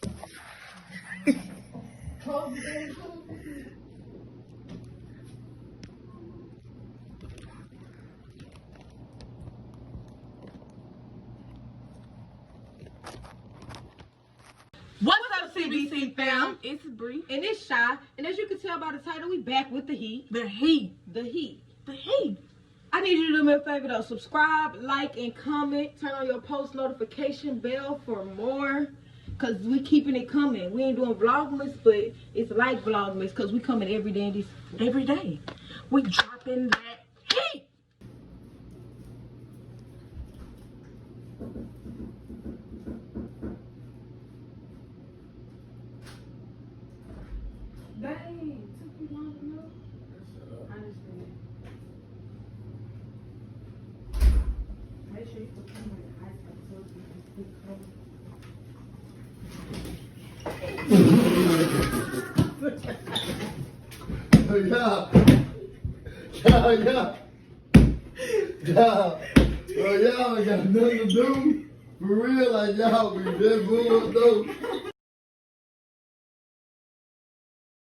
What's up, CBC fam? It's Bree. And it's Shy. And as you can tell by the title, we back with the heat. The heat. The heat. The heat. I need you to do me a favor though. Subscribe, like, and comment. Turn on your post notification bell for more. Cause we keeping it coming. We ain't doing Vlogmas, but it's like Vlogmas because we coming every day. Every day. We dropping that heat. Dang, took you long enough. I understand. Make sure you put some in the ice so you can stick Y'all got nothing to do. For real, like y'all be dead bored though.